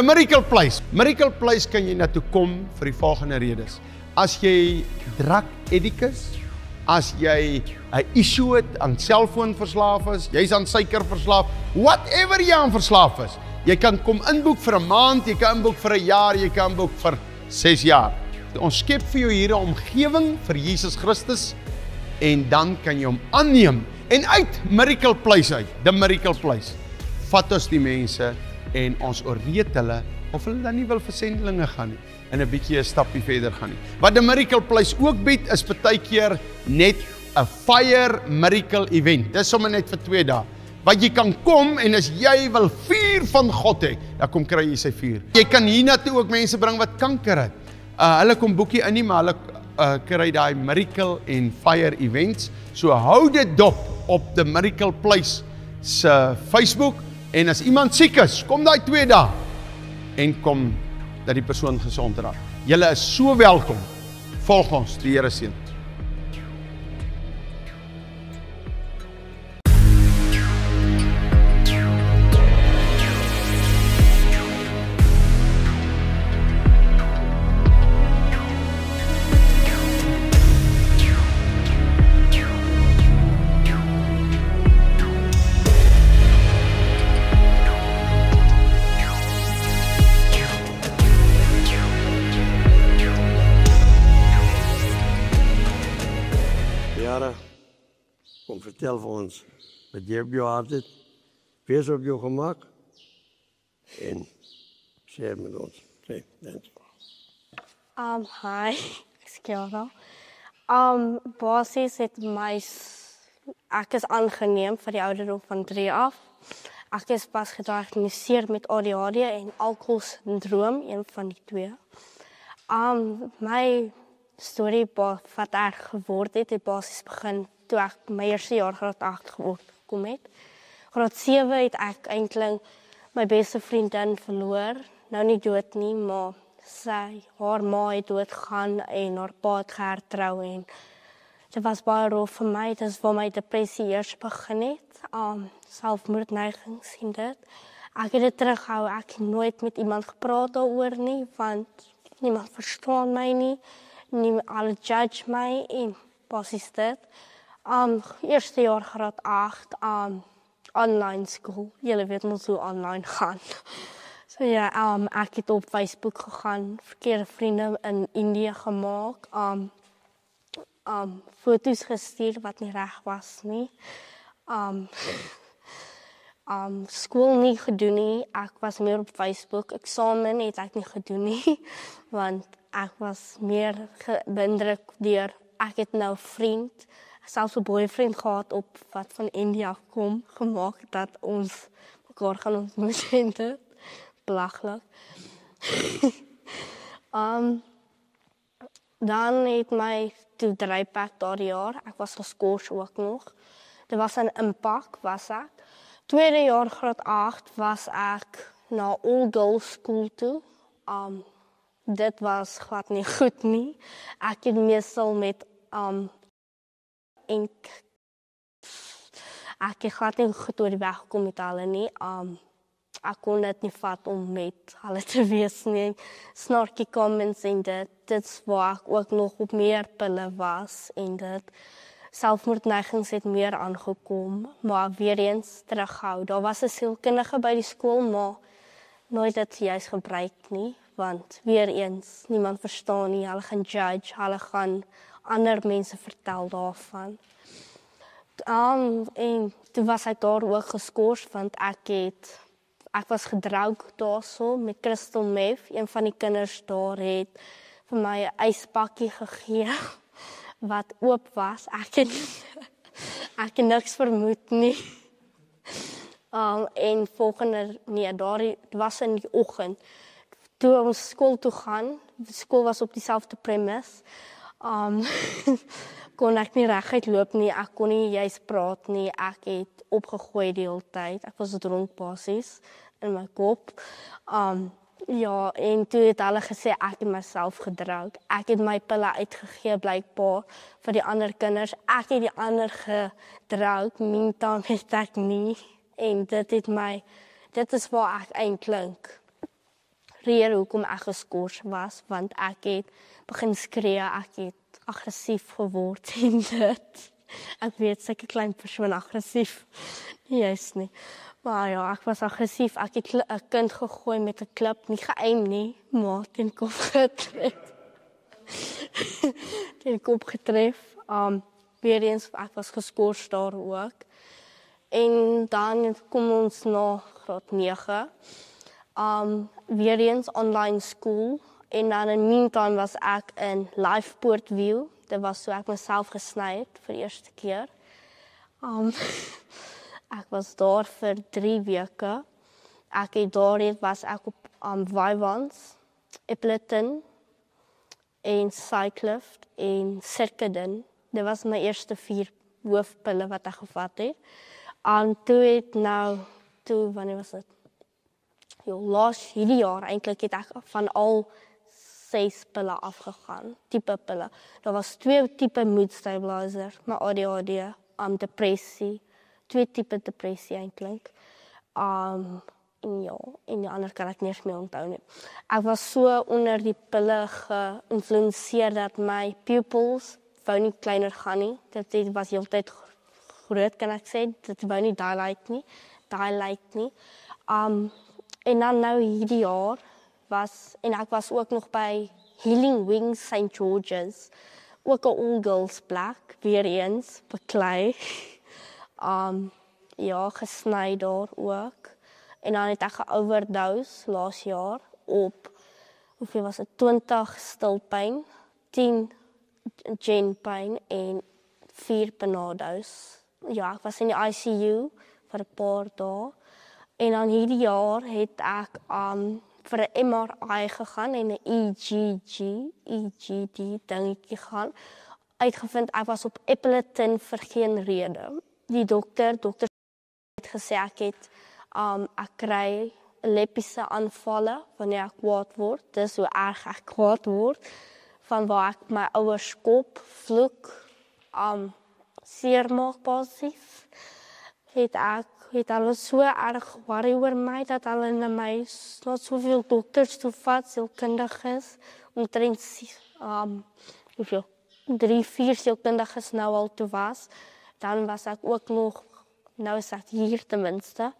The Miracle Place. Miracle Place kan jy na toe kom vir die volgende redes. As jy drug addict is, as jy 'n issue het aan selfoonverslaaf is, jy's aan suiker verslaaf, whatever jy aan verslaaf is, jy kan kom inboek vir 'n maand, jy kan inboek vir 'n jaar, jy kan inboek vir 6 jaar. Ons skep vir jou hier 'n omgewing vir Jesus Christus en dan kan jy hom aanneem en uit Miracle Place uit, the Miracle Place, vat ons die mense en ons oorreed hulle of hulle dan nie wil vir sendelinge gaan nie en 'n bietjie 'n stappie verder gaan nie. Wat die Miracle Place ook bied is partykeer net 'n fire miracle event. Dis sommer net vir 2 dae. Wat jy kan kom en as jy wil vuur van God hê, dan kom kry jy sy vuur. Jy kan hiernatoe ook mense bring wat kanker het. Hulle kom boekie in nie, maar hulle kry daai miracle en fire events. So hou dit dop op the Miracle Place se Facebook en as iemand siek is, kom daai 2 dae en kom dat die persoon gesond raak. Julle is so welkom. Volg ons, die Here seën. Kom vertel vir ons wat jy op jou hart het, wees op jou gemak en share met ons. Okay, dankie. Hi, Skjara. Basies het ek is aangeneem vir die ouderdom van 3 af. Ek is pas gediagnoseer met ADHD en alkoholsindroom, een van die 2. My storie wat erg geword het basies begin toe ek my eerste jaar graad 8 gekom het. Graad 7 het ek eintlik my beste vriendin verloor. Nou nie dood nie, maar haar ma het doodgegaan en haar pa het gehertrou en dit was baie rof vir my. Dit is waar my depressie eers begin het. Selfmoordneigings en dit. Ek het dit terughou. Ek het nooit met iemand gepraat daaroor nie, want niemand verstaan my nie. Alle judge my en basies dit. Eerste jaar graad 8, online school. Julle weet mos hoe online gaan. So ja, ek het op Facebook gegaan, verkeerde vriende in Indië gemaak, foto's gestuur wat nie reg was nie. Skool nie gedoen nie, ek was meer op Facebook. Eksamen het ek nie gedoen nie, want ek was meer beïndruk deur, ek het nou vriend, selfs 'n boyfriend gehad op wat van India kom, gemaak dat ons mekaar gaan ontmoet en dit. Belaglik. Dan het my toe drypak daardie jaar, ek was geskort ook nog. Dit was 'n impak, was ek. Tweede jaar graad 8 was ek na all girls school toe. Dit was glad nie goed nie. Ek het meestal met ek het glad nie goed oor die weg gekom met hulle nie. Ek kon dit nie vat om met hulle te wees nie. Snarky comments en dit. Dit is waar ek ook nog op meer pille was en dit. Selfmoordneigings het meer aangekom, maar weer eens terughou. Daar was 'n sielkundige by die skool, maar nooit dit juist gebruik nie, want weer eens niemand verstaan nie. Hulle gaan judge, hulle gaan ander mense vertel daarvan. En toe was ek daar ook geskort, want ek was gedroog daarso met crystal meth. Een van die kinders daar het vir my 'n yspakkie gegee wat oop was. Ek het niks vermoed nie. En dit was in die oggend. Toe ons skool toe gaan, die skool was op dieselfde premise. Kon ek nie reguit loop nie, ek kon nie juist praat nie, ek het opgegooi die hele tyd. Ek was dronk basies in my kop. Ja, en toe het hulle gesê ek het myself gedroog. Ek het my pille uitgegee blykbaar vir die ander kinders. Ek het die ander gedroog, meantime het ek nie. En dit is waar ek eintlik rede hoekom ek geskort was, want ek het begin skree, ek het aggressief geword en dit. Ek weet, sulke klein persoon aggressief. Juist nie. Maar ja, ek was aggressief. Ek het 'n kind gegooi met 'n klip, nie geëim nie, maar teen kop getref. teen kop getref. Weer eens, ek was geskort daar ook. En dan kom ons na graad 9. Weer eens online school. En dan in die meantime was ek in Life Port View. Dit was so ek myself gesny het vir die eerste keer. Ek was daar vir 3 weke. Ek het daar was ek op Wyvands, Epleton en Cyclift en Circadin. Dit was my eerste 4 hoofpille wat ek gevat het. Wanneer was dit? Hierdie jaar eintlik het ek van al 6 pille afgegaan, tipe pille. Daar was 2 tipe mood stabilizer, my ADHD, depressie, 2 tipe depressie eintlik. En die ander kan ek nie eens meer onthou nie. Ek was so onder die pille geïnfluenseer dat my pupils wou nie kleiner gaan nie. Dit was heeltyd groot, kan ek sê. Dit wou nie dilate nie. En dan nou hierdie jaar en ek was ook nog by Healing Wings St. George's, ook 'n all-girls plek, weer eens, beklei, gesny daar ook, en dan het ek geoverdose laas jaar op, hoeveel was dit, 20 stilpyn, 10 genpyn en 4 Panadose. Ja, ek was in die ICU vir 'n paar dae, en dan hierdie jaar het ek vir 'n MRI gegaan en 'n EGD dingetjie gaan. Uitgevind ek was op Epleton vir geen rede. Die dokter het gesê ek kry epileptiese aanvalle wanneer ek kwaad word. Dis hoe erg ek kwaad word. Van waar ek my ouers skop, vloek, seermaak basies. Het hulle so erg worry oor my, dat hulle na my soveel dokters toe vat, sielkundiges, omtrent 3-4 sielkundiges nou al toe was. Dan was ek ook nog, nou is ek hier tenminste.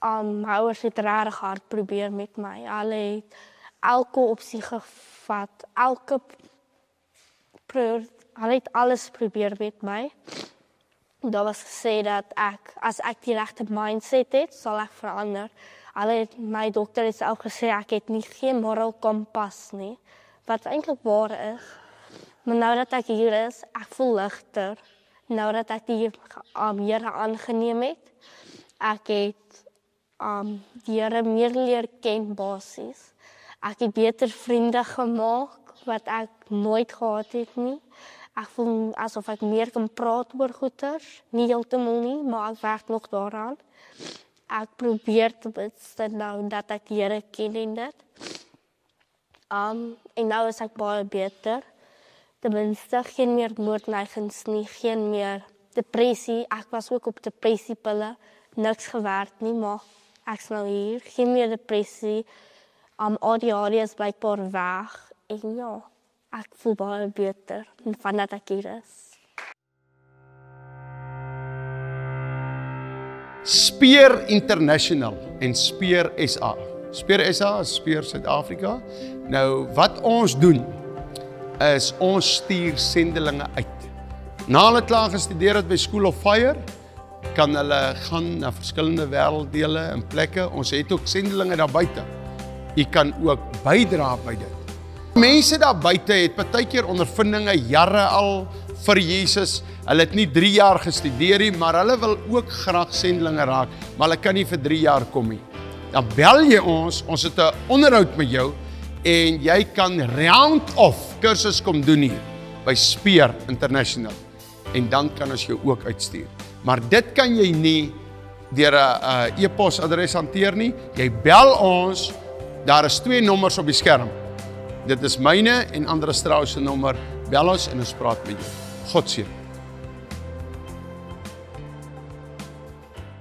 My ouers het regtig hard probeer met my. Hulle het elke opsie gevat, hulle het alles probeer met my. Daar was gesê dat as ek die regte mindset het, sal ek verander. My dokter het ook gesê, ek het geen moral kompas nie, wat eintlik waar is. Maar nou dat ek hier is, ek voel ligter. Nou dat ek die Here aangeneem het, ek het die Here meer leer ken basies. Ek het beter vriende gemaak, wat ek nooit gehad het nie. Ek voel asof ek meer kan praat oor goeters, nie heeltemal nie, maar ek werk nog daaraan. Ek probeer ten minste nou dat ek die Here ken en dit. En nou is ek baie beter. Ten minste geen meer moordneigings nie, geen meer depressie. Ek was ook op depressiepille, niks gewerk nie, maar ek is nou hier. Geen meer depressie. ADHD is blykbaar weg. En ja, ek voel baie beter vandat ek hier is. Speer International en Speer SA. Speer SA is Speer Suid-Afrika. Nou, wat ons doen, is ons stuur sendelinge uit. Na hulle klaar gestudeer het by School of Fire, kan hulle gaan na verskillende wêrelddele en plekke. Ons het ook sendelinge daar buite. Jy kan ook bydra by dit. Mense daar buite het partykeer ondervindinge jare al vir Jesus. Hulle het nie 3 jaar gestudeer nie, maar hulle wil ook graag sendelinge raak, maar hulle kan nie vir 3 jaar kom nie. Dan bel jy ons het 'n onderhoud met jou en jy kan round-off kursus kom doen hier by Speer International. En dan kan ons jou ook uitstuur. Maar dit kan jy nie deur 'n e-posadres hanteer nie. Jy bel ons, daar is 2 nommers op die skerm. Dit is myne en Andre Strauss se nommer. Bel ons en ons praat met jou. God seën.